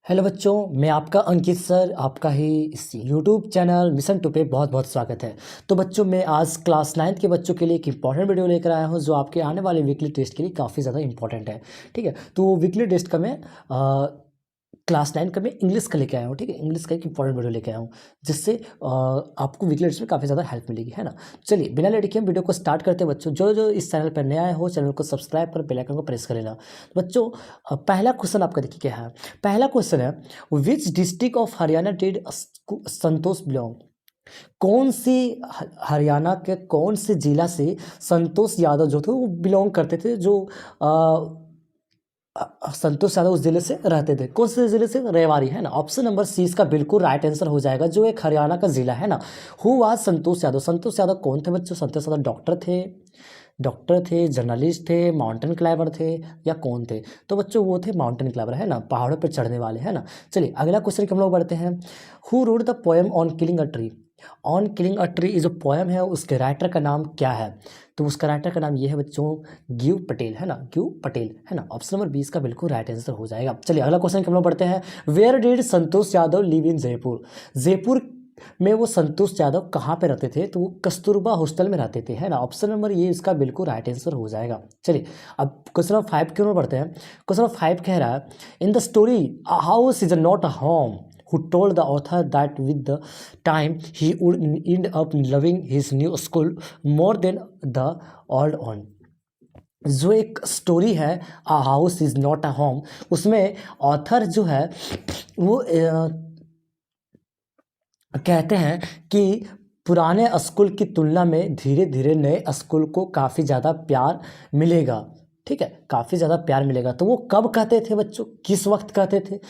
Hello बच्चों, मैं आपका अंकित सर आपका ही इस यूट्यूब चैनल मिशन टू पे बहुत बहुत स्वागत है। तो बच्चों, मैं आज क्लास 9th के बच्चों के लिए एक इंपॉर्टेंट वीडियो लेकर आया हूं जो आपके आने वाले वीकली टेस्ट के लिए काफ़ी ज़्यादा इंपॉर्टेंट है। ठीक है, तो वीकली टेस्ट का मैं क्लास 9 का मैं इंग्लिश का लेके आया हूँ। ठीक है, इंग्लिश का एक इंपॉर्टेंट वीडियो लेके आया हूँ जिससे आपको वीकली टेस्ट में काफ़ी ज़्यादा हेल्प मिलेगी, है ना। चलिए बिना लेट किए हम वीडियो को स्टार्ट करते हैं। बच्चों, जो जो इस चैनल पर नया आए हो चैनल को सब्सक्राइब कर बेल आइकन को प्रेस कर लेना। बच्चों, पहला क्वेश्चन आपका देखिए क्या है। पहला क्वेश्चन है, which district of Haryana did Santosh belong. कौन सी हरियाणा के कौन से जिला से संतोष यादव जो थे वो बिलोंग करते थे, जो संतोष यादव उस जिले से रहते थे। कौन से जिले से? रेवाड़ी, है ना। ऑप्शन नंबर सी इसका बिल्कुल राइट आंसर हो जाएगा, जो एक हरियाणा का जिला है ना। Who was Santosh Yadav? संतोष यादव कौन थे बच्चों? संतोष यादव डॉक्टर थे, जर्नलिस्ट थे, माउंटेन क्लाइंबर थे, या कौन थे? तो बच्चों वो थे माउंटेन क्लाइंबर, है ना, पहाड़ों पर चढ़ने वाले, है ना। चलिए अगला क्वेश्चन हम लोग बढ़ते हैं। Who wrote the poem on killing a tree. On killing a tree जो पोएम है उसके राइटर का नाम क्या है? तो उसका राइटर का नाम ये है बच्चों, गिव पटेल, है ना, गिव पटेल, है ना। ऑप्शन नंबर 20 का बिल्कुल राइट आंसर हो जाएगा। चलिए अगला क्वेश्चन हम लोग बढ़ते हैं। Where did Santosh Yadav live in Jaipur. Jaipur में वो संतोष यादव कहाँ पे रहते थे? तो वो कस्तूरबा हॉस्टल में रहते थे, है ना। ऑप्शन नंबर ये इसका बिल्कुल राइट आंसर हो जाएगा। चलिए अब क्वेश्चन नंबर 5 की ओर बढ़ते हैं। क्वेश्चन नंबर 5 कह रहा है, in the story house is not a home, who told the author that with the time he would end up loving his new school more than the old one। जो एक story है a house is not a home, उसमें author जो है वो कहते हैं कि पुराने स्कूल की तुलना में धीरे धीरे नए स्कूल को काफ़ी ज़्यादा प्यार मिलेगा। ठीक है, काफ़ी ज़्यादा प्यार मिलेगा। तो वो कब कहते थे बच्चों, किस वक्त कहते थे?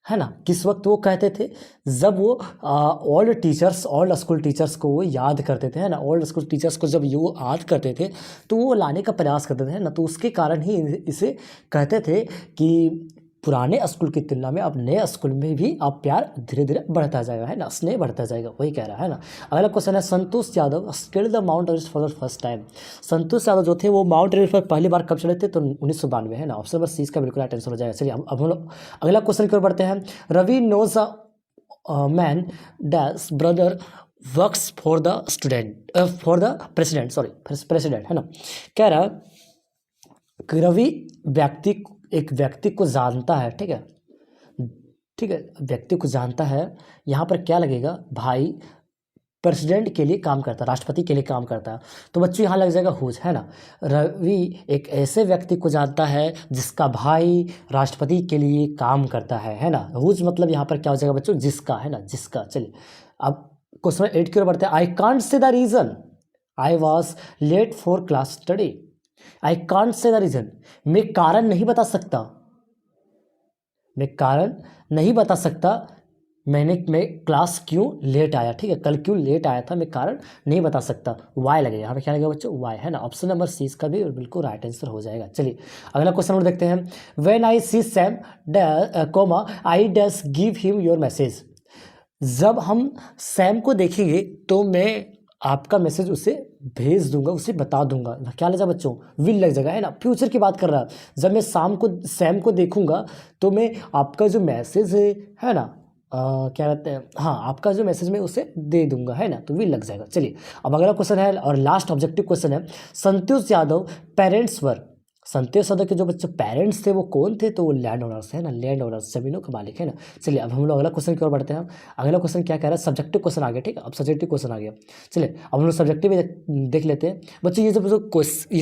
है ना, किस वक्त वो कहते थे? जब वो ओल्ड स्कूल टीचर्स को वो याद करते थे, है ना। ओल्ड स्कूल टीचर्स को जब वो याद करते थे तो वो लाने का प्रयास करते थे, है ना। तो उसके कारण ही इसे कहते थे कि पुराने स्कूल की तुलना में अब नए स्कूल में भी अब प्यार धीरे धीरे बढ़ता जाएगा, है ना, स्नेह बढ़ता जाएगा, वही कह रहा है ना। अगला क्वेश्चन है, Santosh Yadav scaled the Mount Everest for the first time. Santosh Yadav जो थे वो माउंट एवरेस्ट पर पहली बार कब चढ़े थे? तो 1992, है ना। ऑप्शन नंबर सी का बिल्कुल राइट आंसर हो जाएगा। चलिए अब हम लोग अगला क्वेश्चन की ओर बढ़ते हैं। Ravi knows a man dash brother works for the student for the president, sorry president, है ना। कह रहा है कि रवि एक व्यक्ति को जानता है। ठीक है, ठीक है, व्यक्ति को जानता है। यहाँ पर क्या लगेगा? भाई प्रेसिडेंट के लिए काम करता है, राष्ट्रपति के लिए काम करता है। तो बच्चों यहाँ लग जाएगा हुज, है ना। रवि एक ऐसे व्यक्ति को जानता है जिसका भाई राष्ट्रपति के लिए काम करता है ना। हुज मतलब यहाँ पर क्या हो जाएगा बच्चों? जिसका, है ना, जिसका। चलिए अब क्वेश्चन 8 की ओर बढ़ते हैं। I can't say the reason I was late for class study. I can't say the reason, मैं कारण नहीं बता सकता, मैं कारण नहीं बता सकता मैं क्लास क्यों लेट आया। ठीक है, कल क्यों लेट आया था, मैं कारण नहीं बता सकता। वाई लगेगा यहाँ पे, क्या लगेगा बच्चों? वाई, है ना। ऑप्शन नंबर सी इसका भी बिल्कुल राइट आंसर हो जाएगा। चलिए अगला क्वेश्चन और देखते हैं। When I see Sam comma I dash give him your message. जब हम सैम को देखेंगे तो मैं आपका मैसेज उसे भेज दूंगा, उसे बता दूंगा। क्या लग जाएगा बच्चों? विल लग जाएगा, है ना। फ्यूचर की बात कर रहा है। जब मैं सैम को देखूंगा तो मैं आपका जो मैसेज है ना, क्या कहते हैं, हाँ, आपका जो मैसेज मैं उसे दे दूंगा, है ना। तो विल लग जाएगा। चलिए अब अगला क्वेश्चन है और लास्ट ऑब्जेक्टिव क्वेश्चन है। Santosh Yadav parents were. संतोष यादव के जो बच्चे पेरेंट्स थे वो कौन थे? तो वो लैंड ओनर्स, है ना, लैंड ओनर्स, जमीनों के मालिक, है ना। चलिए अब हम लोग अगला क्वेश्चन की ओर बढ़ते हैं। अगला क्वेश्चन क्या कह रहा है? सब्जेक्टिव क्वेश्चन आ गया। ठीक है, अब सब्जेक्टिव क्वेश्चन आ गया। चलिए अब हम लोग सब्जेक्टिव देख लेते हैं। बच्चों ये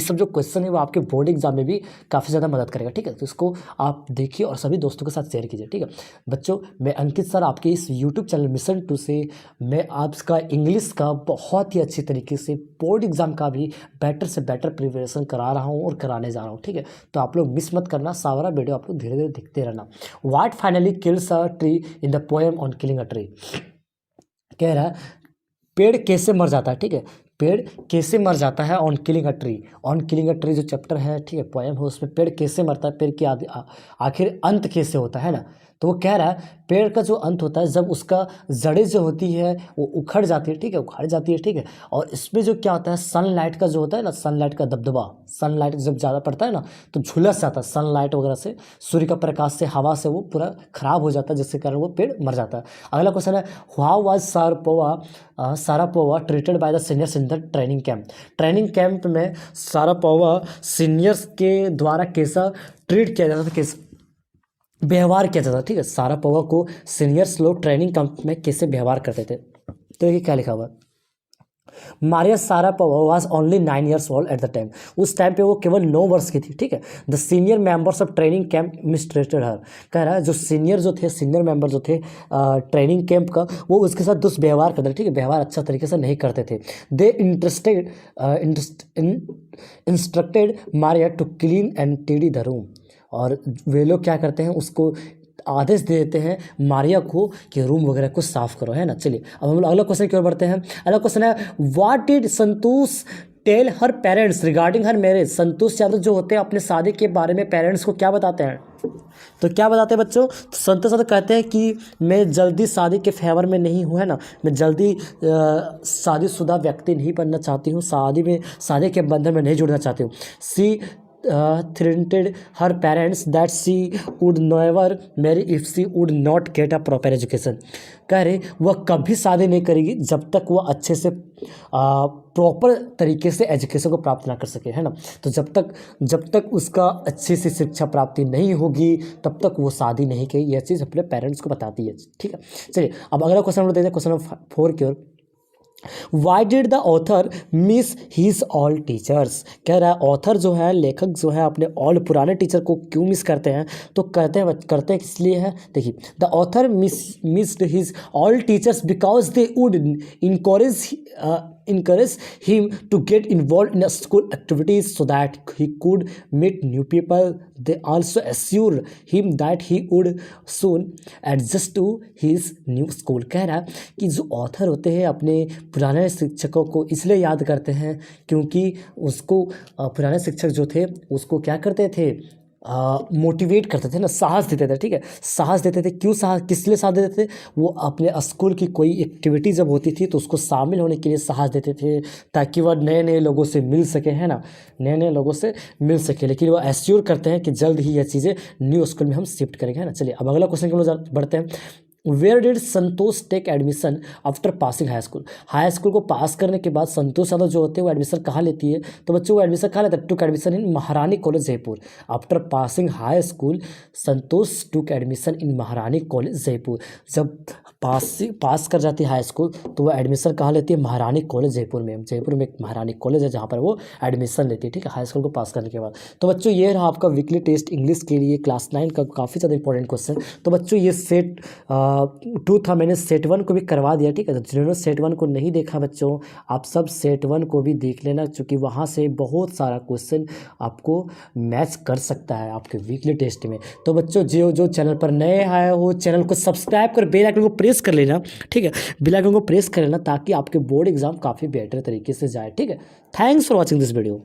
सब जो क्वेश्चन है वो आपके बोर्ड एग्जाम में भी काफ़ी ज़्यादा मदद करेगा। ठीक है, तो इसको आप देखिए और सभी दोस्तों के साथ शेयर कीजिए। ठीक है बच्चों, मैं अंकित सर आपके इस यूट्यूब चैनल मिशन 2 से मैं आपका इंग्लिश का बहुत ही अच्छी तरीके से बोर्ड एग्जाम का भी बेटर से बेटर प्रिपरेशन करा रहा हूँ और कराने जा रहा हूँ। ठीक है, तो आप लोग मिस मत करना, सारा वीडियो आप लोग धीरे धीरे देखते रहना। What finally kills a tree in the poem on killing a tree. कह रहा है पेड़ कैसे मर जाता है। ठीक है, पेड़ कैसे मर जाता है on killing a tree. On killing a tree जो चैप्टर है, ठीक है, पोएम है, उसमें पेड़ कैसे मरता है, पेड़ की आखिर अंत कैसे होता है ना। तो वो कह रहा है पेड़ का जो अंत होता है जब उसका जड़ें जो होती है वो उखड़ जाती है, ठीक है, उखड़ जाती है, ठीक है। और इसमें जो क्या होता है, सनलाइट का जो होता है ना, सनलाइट का दबदबा, सनलाइट जब ज़्यादा पड़ता है ना तो झुलस जाता है सनलाइट वगैरह से, सूर्य का प्रकाश से, हवा से वो पूरा खराब हो जाता है, जिसके कारण वो पेड़ मर जाता है। अगला क्वेश्चन है, how was Sharapova treated by the seniors in the training camp. Training camp में सारापोवा सीनियर्स के द्वारा कैसा ट्रीट किया जाता था, कैसे व्यवहार किया जाता था, ठीक है। सारापोवा को सीनियर्स लोग ट्रेनिंग कैंप में कैसे व्यवहार करते थे, तो ये क्या लिखा हुआ है, Maria Sharapova was only 9 years old at the time. उस टाइम पे वो केवल 9 वर्ष की थी, ठीक है। The senior members of training camp mistreated her. कह रहा है जो सीनियर मेंबर जो थे ट्रेनिंग कैंप का, वो उसके साथ दुष्व्यवहार करते थे, ठीक है, व्यवहार अच्छा तरीके से नहीं करते थे। They instructed Maria to clean and tidy the room. और वे लोग क्या करते हैं, उसको आदेश दे देते हैं मारिया को कि रूम वगैरह को साफ करो, है ना। चलिए अब हम लोग अगला क्वेश्चन की ओर बढ़ते हैं। अगला क्वेश्चन है, what did Santosh tell her parents regarding her marriage. Santosh Yadav जो होते हैं अपने शादी के बारे में पेरेंट्स को क्या बताते हैं, तो क्या बताते हैं बच्चों, तो संतोष यादव कहते हैं कि मैं जल्दी शादी के फेवर में नहीं हूँ, है ना, मैं जल्दी शादीशुदा व्यक्ति नहीं बनना चाहती हूँ, शादी के बंधन में नहीं जुड़ना चाहती हूँ। सी threatened her parents that she would never marry if she would not get a proper education। कह रहे वह कभी शादी नहीं करेगी जब तक वह अच्छे से प्रॉपर तरीके से एजुकेशन को प्राप्त ना कर सके, है ना। तो जब तक उसका अच्छे से शिक्षा प्राप्ति नहीं होगी तब तक वो शादी नहीं करेगी, यह चीज़ अपने पेरेंट्स को बताती है, ठीक है। चलिए अब अगला क्वेश्चन हम लोग देखते हैं, क्वेश्चन नंबर 4 की ओर। Why did the author miss his all teachers. कह रहा है ऑथर जो है, लेखक जो है, अपने ऑल पुराने टीचर को क्यों मिस करते हैं, तो करते हैं इसलिए है, देखिए, the author missed his all teachers because they would encourage him to get involved in school activities so that he could meet new people. They also assured him that he would soon adjust to his new school। कह रहा है कि जो author होते हैं अपने पुराने शिक्षकों को इसलिए याद करते हैं क्योंकि उसको पुराने शिक्षक जो थे उसको क्या करते थे, मोटिवेट करते थे ना, साहस देते थे, ठीक है, साहस देते थे। क्यों साहस, किस लिए साहस देते थे, वो अपने स्कूल की कोई एक्टिविटी जब होती थी तो उसको शामिल होने के लिए साहस देते थे ताकि वह नए नए लोगों से मिल सके, है ना, नए नए लोगों से मिल सके। लेकिन वो एश्योर करते हैं कि जल्द ही यह चीज़ें न्यू स्कूल में हम शिफ्ट करेंगे, है ना। चलिए अब अगला क्वेश्चन के लिए बढ़ते हैं। Where did Santosh take admission after passing high school. High school को पास करने के बाद संतोष यादव जो होते हैं वो एडमिशन कहाँ लेती है, तो बच्चों वो एडमिशन कहाँ लेते हैं, टुक एडमिशन इन महारानी college Jaipur. After passing high school Santosh took admission in महारानी कॉलेज जयपुर। जब पास कर जाती है हाई स्कूल तो वो एडमिशन कहाँ लेती है, महारानी कॉलेज जयपुर में। जयपुर में एक महारानी कॉलेज है जहाँ पर वो एडमिशन लेती है, ठीक है, हाई स्कूल को पास करने के बाद। तो बच्चों ये रहा आपका वीकली टेस्ट इंग्लिश के लिए क्लास 9 का काफ़ी ज़्यादा इंपॉर्टेंट क्वेश्चन। तो बच्चों ये सेट 2 था, मैंने सेट 1 को भी करवा दिया, ठीक है। तो जिन्होंने सेट 1 को नहीं देखा बच्चों, आप सब सेट 1 को भी देख लेना, क्योंकि वहाँ से बहुत सारा क्वेश्चन आपको मैच कर सकता है आपके वीकली टेस्ट में। तो बच्चों जो चैनल पर नए आए हो चैनल को सब्सक्राइब कर बेल आइकन को प्रेस कर लेना, ठीक है, बेल आइकन को प्रेस कर लेना ताकि आपके बोर्ड एग्जाम काफ़ी बेटर तरीके से जाए, ठीक है। Thanks for watching this video.